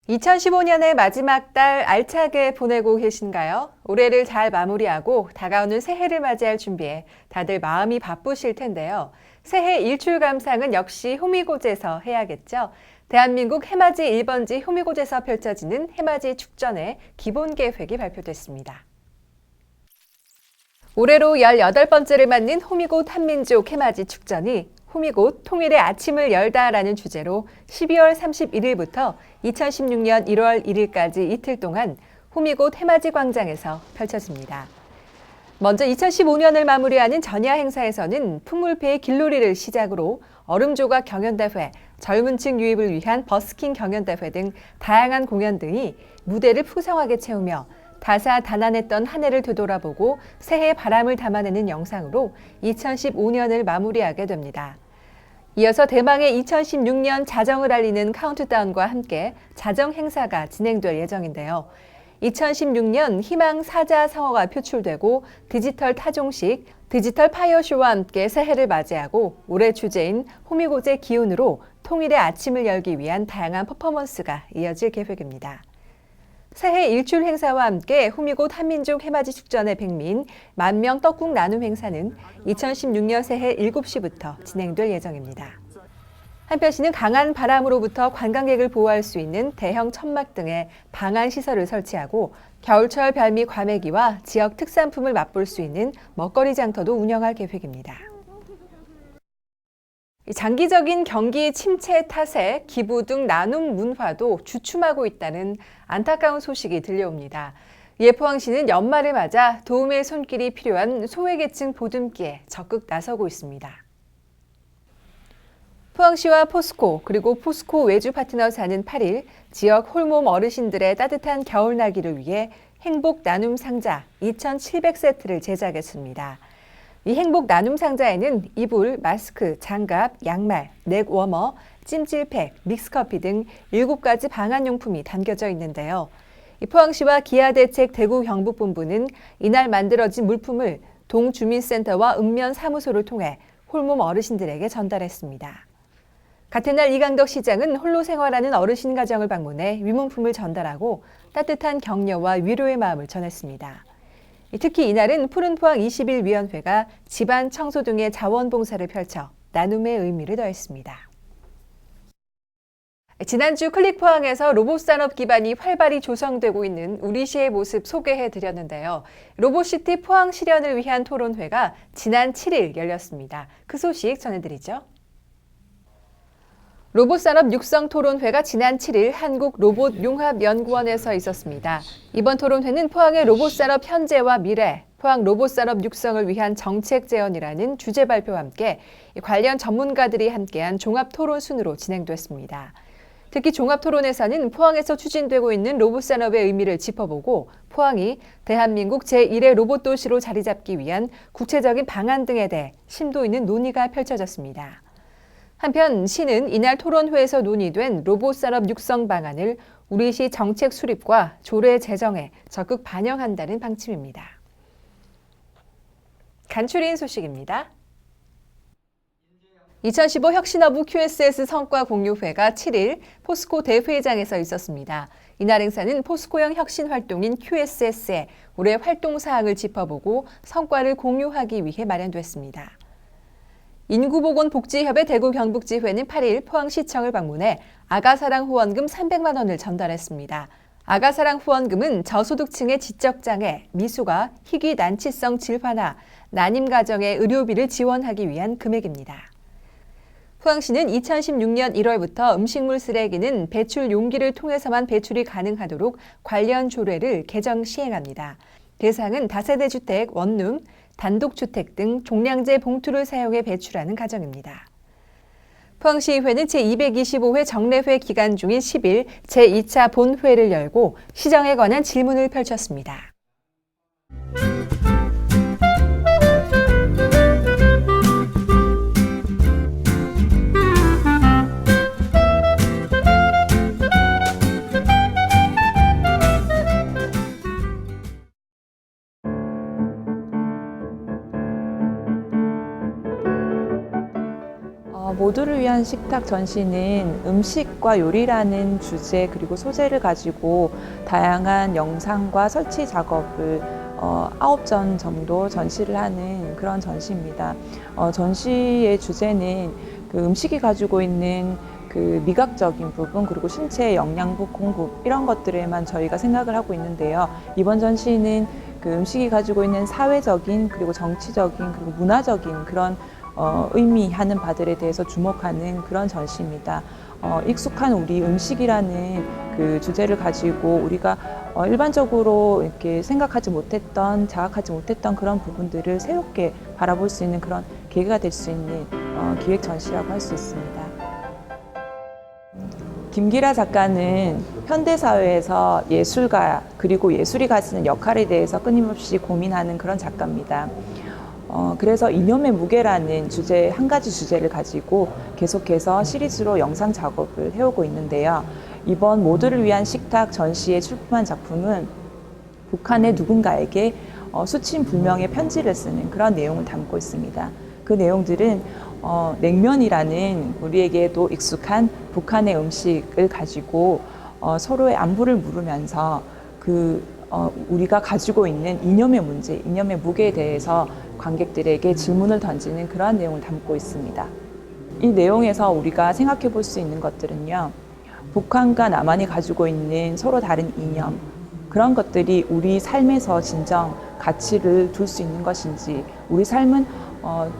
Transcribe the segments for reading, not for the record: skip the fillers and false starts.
2015년의 마지막 달 알차게 보내고 계신가요? 올해를 잘 마무리하고 다가오는 새해를 맞이할 준비에 다들 마음이 바쁘실 텐데요. 새해 일출 감상은 역시 호미곶에서 해야겠죠. 대한민국 해맞이 1번지 호미곶에서 펼쳐지는 해맞이 축전의 기본 계획이 발표됐습니다. 올해로 18번째를 맞는 호미곶 한민족 해맞이 축전이 호미곶 통일의 아침을 열다라는 주제로 12월 31일부터 2016년 1월 1일까지 이틀 동안 호미곶 해맞이 광장에서 펼쳐집니다. 먼저 2015년을 마무리하는 전야 행사에서는 풍물패의 길놀이를 시작으로 얼음조각 경연대회, 젊은 층 유입을 위한 버스킹 경연대회 등 다양한 공연 등이 무대를 풍성하게 채우며 다사다난했던 한 해를 되돌아보고 새해 바람을 담아내는 영상으로 2015년을 마무리하게 됩니다. 이어서 대망의 2016년 자정을 알리는 카운트다운과 함께 자정 행사가 진행될 예정인데요. 2016년 희망 사자성어가 표출되고 디지털 타종식, 디지털 파이어쇼와 함께 새해를 맞이하고 올해 주제인 호미곶의 기운으로 통일의 아침을 열기 위한 다양한 퍼포먼스가 이어질 계획입니다. 새해 일출 행사와 함께 호미곶 한민족 해맞이 축전의 백민 만명 떡국 나눔 행사는 2016년 새해 7시부터 진행될 예정입니다. 한편 시는 강한 바람으로부터 관광객을 보호할 수 있는 대형 천막 등의 방한 시설을 설치하고 겨울철 별미 과메기와 지역 특산품을 맛볼 수 있는 먹거리 장터도 운영할 계획입니다. 장기적인 경기 침체 탓에 기부 등 나눔 문화도 주춤하고 있다는 안타까운 소식이 들려옵니다. 이에 포항시는 연말을 맞아 도움의 손길이 필요한 소외계층 보듬기에 적극 나서고 있습니다. 포항시와 포스코 그리고 포스코 외주 파트너사는 8일 지역 홀몸 어르신들의 따뜻한 겨울나기를 위해 행복 나눔 상자 2,700세트를 제작했습니다. 이 행복 나눔 상자에는 이불, 마스크, 장갑, 양말, 넥 워머, 찜질팩, 믹스커피 등 7가지 방한용품이 담겨져 있는데요. 포항시와 기아대책 대구 경북본부는 이날 만들어진 물품을 동주민센터와 읍면사무소를 통해 홀몸 어르신들에게 전달했습니다. 같은 날 이강덕 시장은 홀로 생활하는 어르신 가정을 방문해 위문품을 전달하고 따뜻한 격려와 위로의 마음을 전했습니다. 특히 이날은 푸른포항 21위원회가 집안 청소 등의 자원봉사를 펼쳐 나눔의 의미를 더했습니다. 지난주 클릭포항에서 로봇산업 기반이 활발히 조성되고 있는 우리시의 모습 소개해드렸는데요. 로봇시티 포항 실현을 위한 토론회가 지난 7일 열렸습니다. 그 소식 전해드리죠. 로봇산업 육성 토론회가 지난 7일 한국로봇융합연구원에서 있었습니다. 이번 토론회는 포항의 로봇산업 현재와 미래, 포항 로봇산업 육성을 위한 정책 제언이라는 주제 발표와 함께 관련 전문가들이 함께한 종합토론 순으로 진행됐습니다. 특히 종합토론에서는 포항에서 추진되고 있는 로봇산업의 의미를 짚어보고 포항이 대한민국 제1의 로봇도시로 자리 잡기 위한 구체적인 방안 등에 대해 심도 있는 논의가 펼쳐졌습니다. 한편 시는 이날 토론회에서 논의된 로봇산업 육성 방안을 우리시 정책 수립과 조례 제정에 적극 반영한다는 방침입니다. 간추린 소식입니다. 2015 혁신허브 QSS 성과 공유회가 7일 포스코 대회장에서 있었습니다. 이날 행사는 포스코형 혁신 활동인 QSS의 올해 활동 사항을 짚어보고 성과를 공유하기 위해 마련됐습니다. 인구보건복지협의 대구 경북지회는 8일 포항시청을 방문해 아가사랑 후원금 300만 원을 전달했습니다. 아가사랑 후원금은 저소득층의 지적장애, 미숙아, 희귀 난치성 질환화, 난임가정의 의료비를 지원하기 위한 금액입니다. 포항시는 2016년 1월부터 음식물 쓰레기는 배출 용기를 통해서만 배출이 가능하도록 관련 조례를 개정 시행합니다. 대상은 다세대 주택, 원룸, 단독주택 등 종량제 봉투를 사용해 배출하는 가정입니다. 포항시의회는 제225회 정례회 기간 중인 10일 제2차 본회를 열고 시정에 관한 질문을 펼쳤습니다. 모두를 위한 식탁 전시는 음식과 요리라는 주제 그리고 소재를 가지고 다양한 영상과 설치 작업을 9전 정도 전시를 하는 그런 전시입니다. 전시의 주제는 그 음식이 가지고 있는 그 미각적인 부분 그리고 신체의 영양분 공급 이런 것들에만 저희가 생각을 하고 있는데요. 이번 전시는 그 음식이 가지고 있는 사회적인 그리고 정치적인 그리고 문화적인 그런 의미하는 바들에 대해서 주목하는 그런 전시입니다. 익숙한 우리 음식이라는 그 주제를 가지고 우리가 일반적으로 이렇게 생각하지 못했던, 자각하지 못했던 그런 부분들을 새롭게 바라볼 수 있는 그런 계기가 될 수 있는 기획 전시라고 할 수 있습니다. 김기라 작가는 현대사회에서 예술가 그리고 예술이 가지는 역할에 대해서 끊임없이 고민하는 그런 작가입니다. 그래서 이념의 무게라는 주제, 한 가지 주제를 가지고 계속해서 시리즈로 영상 작업을 해오고 있는데요. 이번 모두를 위한 식탁 전시에 출품한 작품은 북한의 누군가에게 수친 불명의 편지를 쓰는 그런 내용을 담고 있습니다. 그 내용들은 냉면이라는 우리에게도 익숙한 북한의 음식을 가지고 서로의 안부를 물으면서 우리가 가지고 있는 이념의 문제, 이념의 무게에 대해서 관객들에게 질문을 던지는 그러한 내용을 담고 있습니다. 이 내용에서 우리가 생각해 볼 수 있는 것들은요, 북한과 남한이 가지고 있는 서로 다른 이념, 그런 것들이 우리 삶에서 진정 가치를 둘 수 있는 것인지, 우리 삶은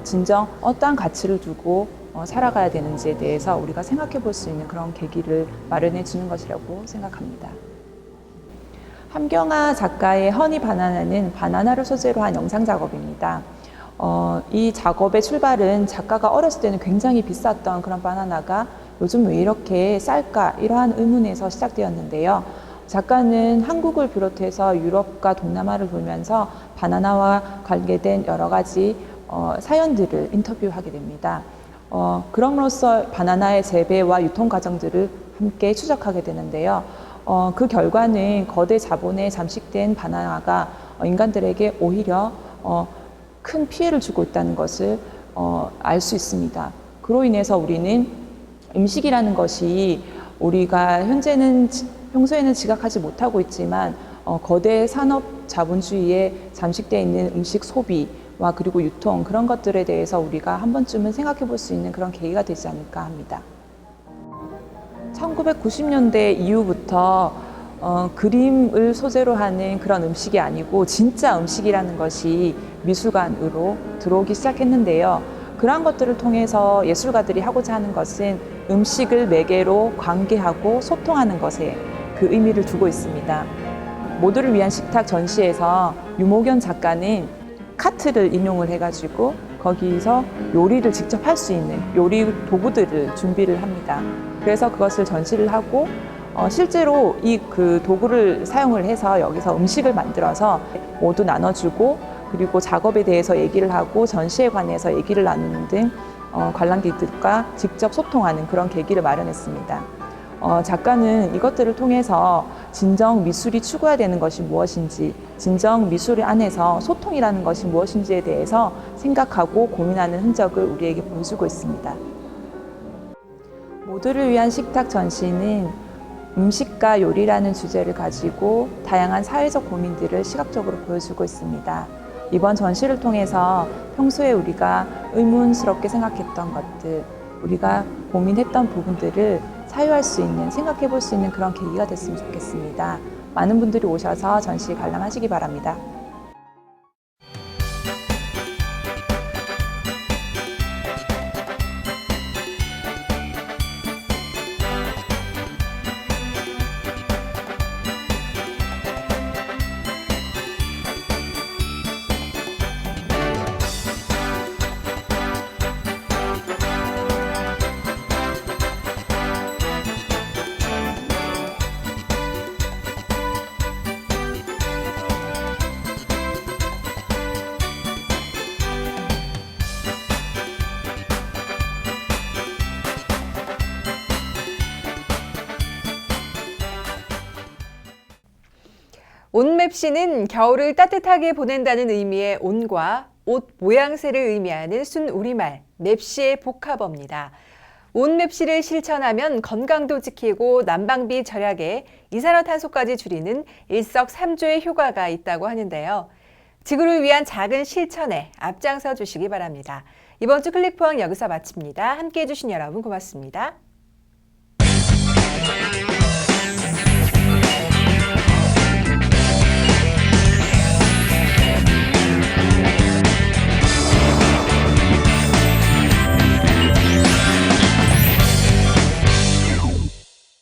진정 어떠한 가치를 두고 살아가야 되는지에 대해서 우리가 생각해 볼 수 있는 그런 계기를 마련해 주는 것이라고 생각합니다. 함경아 작가의 허니 바나나는 바나나를 소재로 한 영상 작업입니다. 이 작업의 출발은 작가가 어렸을 때는 굉장히 비쌌던 그런 바나나가 요즘 왜 이렇게 쌀까? 이러한 의문에서 시작되었는데요. 작가는 한국을 비롯해서 유럽과 동남아를 돌면서 바나나와 관계된 여러 가지 사연들을 인터뷰하게 됩니다. 그럼으로써 바나나의 재배와 유통 과정들을 함께 추적하게 되는데요. 그 결과는 거대 자본에 잠식된 바나나가 인간들에게 오히려 큰 피해를 주고 있다는 것을 알 수 있습니다. 그로 인해서 우리는 음식이라는 것이 우리가 평소에는 지각하지 못하고 있지만 거대 산업 자본주의에 잠식되어 있는 음식 소비와 그리고 유통 그런 것들에 대해서 우리가 한 번쯤은 생각해 볼 수 있는 그런 계기가 되지 않을까 합니다. 1990년대 이후부터 그림을 소재로 하는 그런 음식이 아니고 진짜 음식이라는 것이 미술관으로 들어오기 시작했는데요. 그러한 것들을 통해서 예술가들이 하고자 하는 것은 음식을 매개로 관계하고 소통하는 것에 그 의미를 두고 있습니다. 모두를 위한 식탁 전시에서 유목연 작가는 카트를 인용을 해가지고 거기서 요리를 직접 할 수 있는 요리 도구들을 준비를 합니다. 그래서 그것을 전시를 하고 실제로 그 도구를 사용을 해서 여기서 음식을 만들어서 모두 나눠주고 그리고 작업에 대해서 얘기를 하고 전시에 관해서 얘기를 나누는 등 관람객들과 직접 소통하는 그런 계기를 마련했습니다. 작가는 이것들을 통해서 진정 미술이 추구해야 되는 것이 무엇인지, 진정 미술 안에서 소통이라는 것이 무엇인지에 대해서 생각하고 고민하는 흔적을 우리에게 보여주고 있습니다. 모두를 위한 식탁 전시는 음식과 요리라는 주제를 가지고 다양한 사회적 고민들을 시각적으로 보여주고 있습니다. 이번 전시를 통해서 평소에 우리가 의문스럽게 생각했던 것들, 우리가 고민했던 부분들을 사유할 수 있는, 생각해 볼 수 있는 그런 계기가 됐으면 좋겠습니다. 많은 분들이 오셔서 전시 관람하시기 바랍니다. 온맵시는 겨울을 따뜻하게 보낸다는 의미의 온과 옷 모양새를 의미하는 순우리말 맵시의 복합어입니다. 온맵시를 실천하면 건강도 지키고 난방비 절약에 이산화탄소까지 줄이는 일석삼조의 효과가 있다고 하는데요. 지구를 위한 작은 실천에 앞장서 주시기 바랍니다. 이번 주 클릭포항 여기서 마칩니다. 함께해 주신 여러분 고맙습니다.